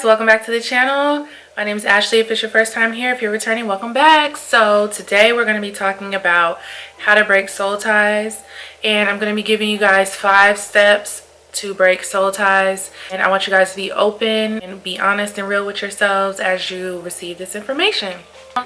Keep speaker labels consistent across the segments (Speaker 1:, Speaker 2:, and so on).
Speaker 1: welcome back to the channel. My name is Ashley. If it's your first time here, if you're returning, welcome back. So today we're going to be talking about how to break soul ties, and I'm going to be giving you guys 5 steps to break soul ties, and I want you guys to be open and be honest and real with yourselves as you receive this information.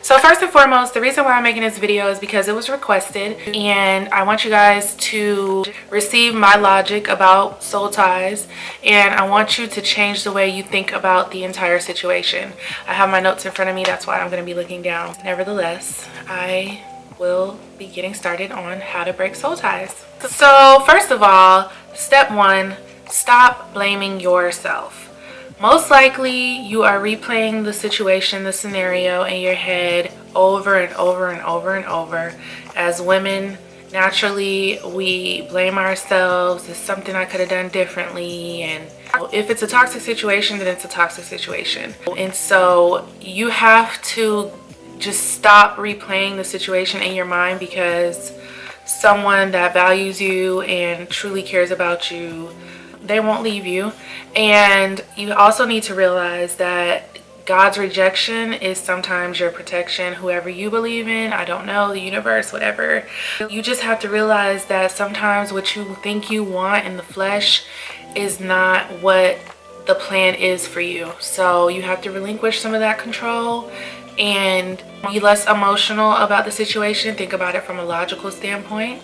Speaker 1: So first and foremost, the reason why I'm making this video is because it was requested, and I want you guys to receive my logic about soul ties, and I want you to change the way you think about the entire situation. I have my notes in front of me, that's why I'm going to be looking down. Nevertheless, I will be getting started on how to break soul ties. So first of all, step 1, stop blaming yourself. Most likely you are replaying the situation, the scenario in your head over and over and over and over. As women, naturally we blame ourselves. It's something I could have done differently, and if it's a toxic situation, then it's a toxic situation. And so you have to just stop replaying the situation in your mind, because someone that values you and truly cares about you, they won't leave you. And you also need to realize that God's rejection is sometimes your protection. Whoever you believe in, I don't know, the universe, whatever, you just have to realize that sometimes what you think you want in the flesh is not what the plan is for you. So you have to relinquish some of that control and be less emotional about the situation. Think about it from a logical standpoint.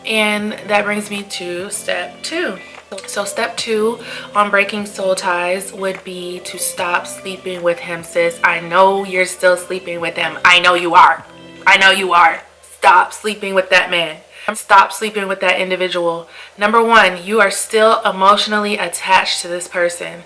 Speaker 1: And that brings me to step 2. So step 2 on breaking soul ties would be to stop sleeping with him, sis. I know you're still sleeping with him. I know you are. I know you are. Stop sleeping with that man. Stop sleeping with that individual. Number 1, you are still emotionally attached to this person.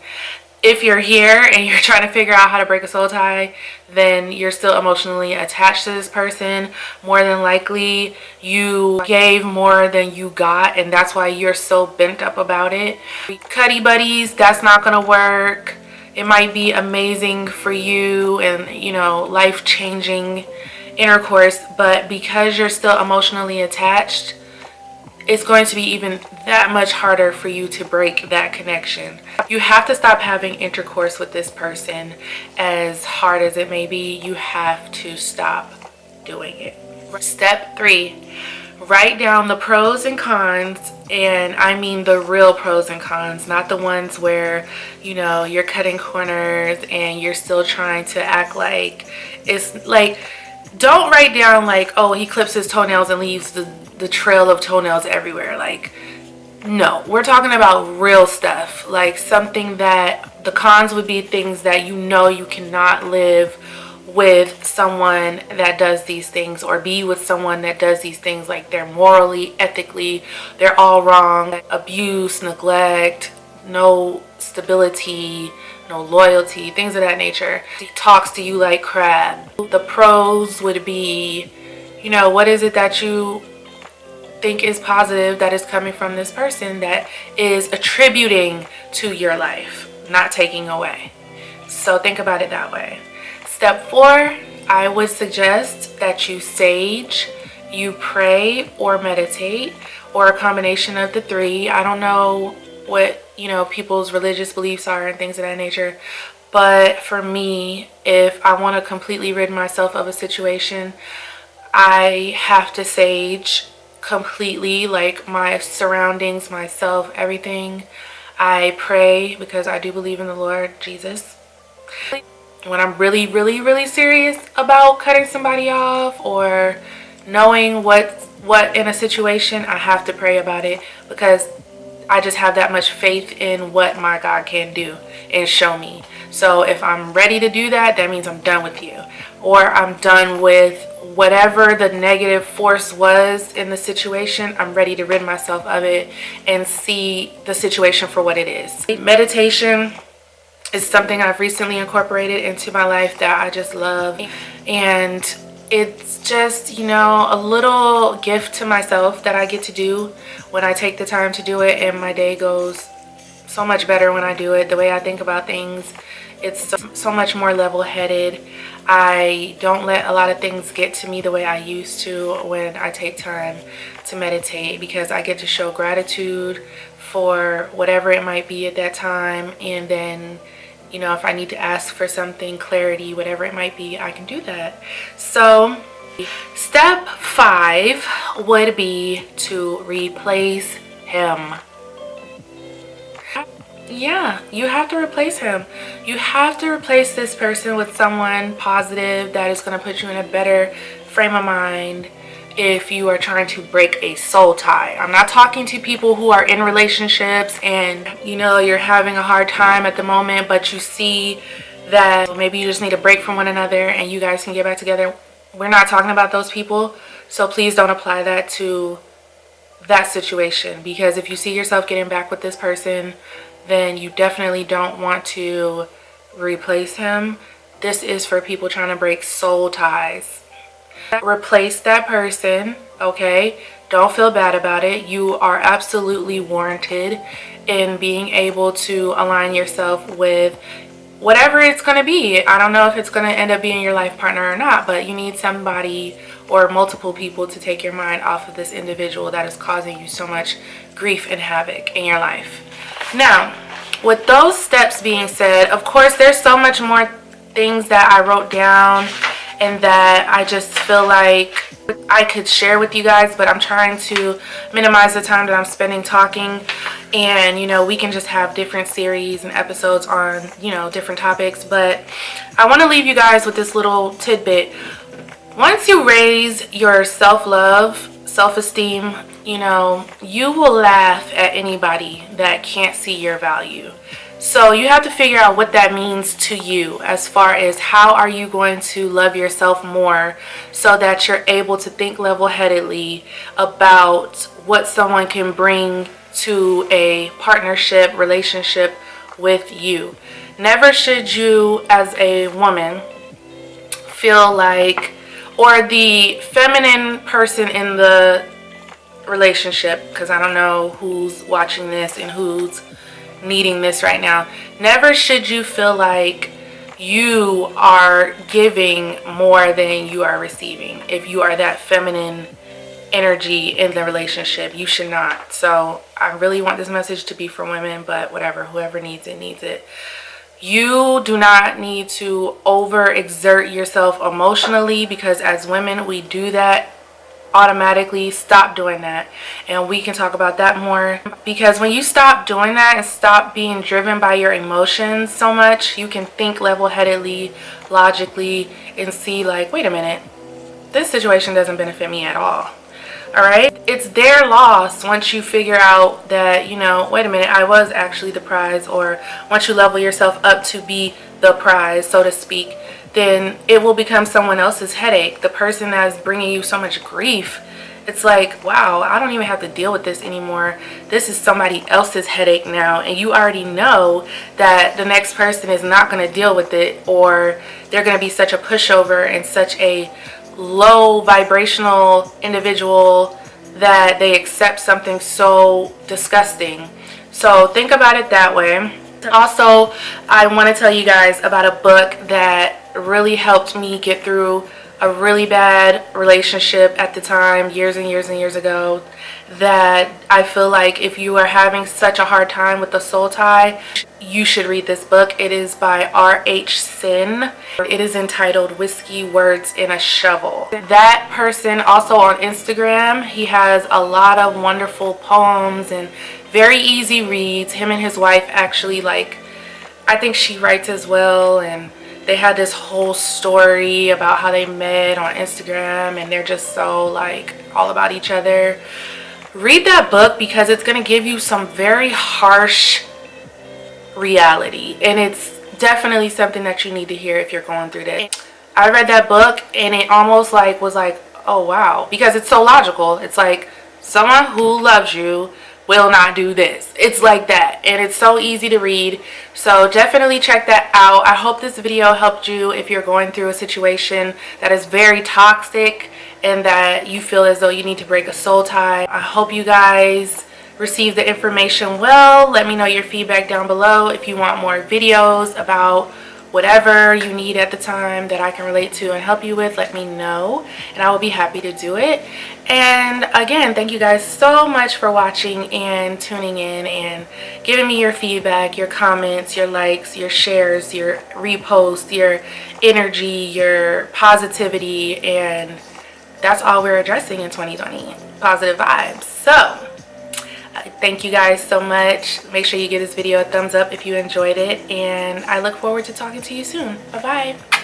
Speaker 1: If you're here and you're trying to figure out how to break a soul tie, then you're still emotionally attached to this person. More than likely, you gave more than you got, and that's why you're so bent up about it. Cuddy buddies, that's not gonna work. It might be amazing for you and, you know, life-changing intercourse, but because you're still emotionally attached, it's going to be even that much harder for you to break that connection. You have to stop having intercourse with this person. As hard as it may be, you have to stop doing it. Step 3, write down the pros and cons, and I mean the real pros and cons, not the ones where, you know, you're cutting corners and you're still trying to act like it's like, don't write down like, oh, he clips his toenails and leaves the trail of toenails everywhere. Like, no, we're talking about real stuff, like something that the cons would be things that you know you cannot live with someone that does these things, or be with someone that does these things. Like, they're morally, ethically, they're all wrong. Abuse, neglect, no stability, no loyalty, things of that nature. He talks to you like crap. The pros would be, you know, what is it that you think is positive that is coming from this person that is attributing to your life, not taking away. So think about it that way. Step 4, I would suggest that you sage, you pray or meditate, or a combination of the 3. I don't know what, you know, people's religious beliefs are and things of that nature, but for me, if I want to completely rid myself of a situation, I have to sage completely, like my surroundings, myself, everything. I pray because I do believe in the Lord Jesus. When I'm really serious about cutting somebody off or knowing what in a situation, I have to pray about it, because I just have that much faith in what my God can do and show me. So if I'm ready to do that, that means I'm done with you, or I'm done with whatever the negative force was in the situation. I'm ready to rid myself of it and see the situation for what it is. Meditation is something I've recently incorporated into my life that I just love, and it's just, you know, a little gift to myself that I get to do when I take the time to do it, and my day goes so much better when I do it. The way I think about things, it's so much more level-headed. I don't let a lot of things get to me the way I used to when I take time to meditate, because I get to show gratitude for whatever it might be at that time, and then You know, if I need to ask for something, clarity, whatever it might be, I can do that. So step 5 would be to replace him. Yeah, you have to replace him. You have to replace this person with someone positive that is going to put you in a better frame of mind if you are trying to break a soul tie. I'm not talking to people who are in relationships and, you know, you're having a hard time at the moment, but you see that maybe you just need a break from one another and you guys can get back together. We're not talking about those people, so please don't apply that to that situation, because if you see yourself getting back with this person, then you definitely don't want to replace him. This is for people trying to break soul ties. Replace that person, okay? Don't feel bad about it. You are absolutely warranted in being able to align yourself with whatever it's going to be. I don't know if it's going to end up being your life partner or not, but you need somebody or multiple people to take your mind off of this individual that is causing you so much grief and havoc in your life. Now, with those steps being said, of course, there's so much more things that I wrote down and that I just feel like I could share with you guys, but I'm trying to minimize the time that I'm spending talking, and you know, we can just have different series and episodes on, you know, different topics. But I want to leave you guys with this little tidbit. Once you raise your self-love, self-esteem, you know, you will laugh at anybody that can't see your value. So you have to figure out what that means to you, as far as how are you going to love yourself more so that you're able to think level-headedly about what someone can bring to a partnership, relationship with you. Never should you as a woman feel like, or the feminine person in the relationship, because I don't know who's watching this and who's needing this right now, never should you feel like you are giving more than you are receiving. If you are that feminine energy in the relationship, you should not. So I really want this message to be for women, but whatever, whoever needs it needs it. You do not need to overexert yourself emotionally, because as women we do that automatically. Stop doing that, and we can talk about that more, because when you stop doing that and stop being driven by your emotions so much, you can think level-headedly, logically, and see like, wait a minute, this situation doesn't benefit me at all. All right, it's their loss once you figure out that, you know, wait a minute, I was actually the prize. Or once you level yourself up to be the prize, so to speak, then it will become someone else's headache. The person that's bringing you so much grief, it's like, wow, I don't even have to deal with this anymore. This is somebody else's headache now, and you already know that the next person is not going to deal with it, or they're going to be such a pushover and such a low vibrational individual that they accept something so disgusting. So think about it that way. Also, I want to tell you guys about a book that really helped me get through a really bad relationship at the time, years and years and years ago, that I feel like if you are having such a hard time with the soul tie, you should read this book. It is by r.h.sin. It is entitled Whiskey, Words, and a Shovel. That person also on Instagram, he has a lot of wonderful poems and very easy reads. Him and his wife actually, like, I think she writes as well, and they had this whole story about how they met on Instagram, and they're just so like all about each other. Read that book, because it's going to give you some very harsh reality, and it's definitely something that you need to hear if you're going through that. I read that book and it almost like was like, oh wow, because it's so logical. It's like, someone who loves you will not do this. It's like that, and it's so easy to read. So definitely check that out. I hope this video helped you if you're going through a situation that is very toxic and that you feel as though you need to break a soul tie. I hope you guys receive the information well. Let me know your feedback down below if you want more videos about whatever you need at the time that I can relate to and help you with, let me know and I will be happy to do it. And again, thank you guys so much for watching and tuning in and giving me your feedback, your comments, your likes, your shares, your reposts, your energy, your positivity, and that's all we're addressing in 2020, positive vibes. So thank you guys so much. Make sure you give this video a thumbs up if you enjoyed it, and I look forward to talking to you soon. Bye bye.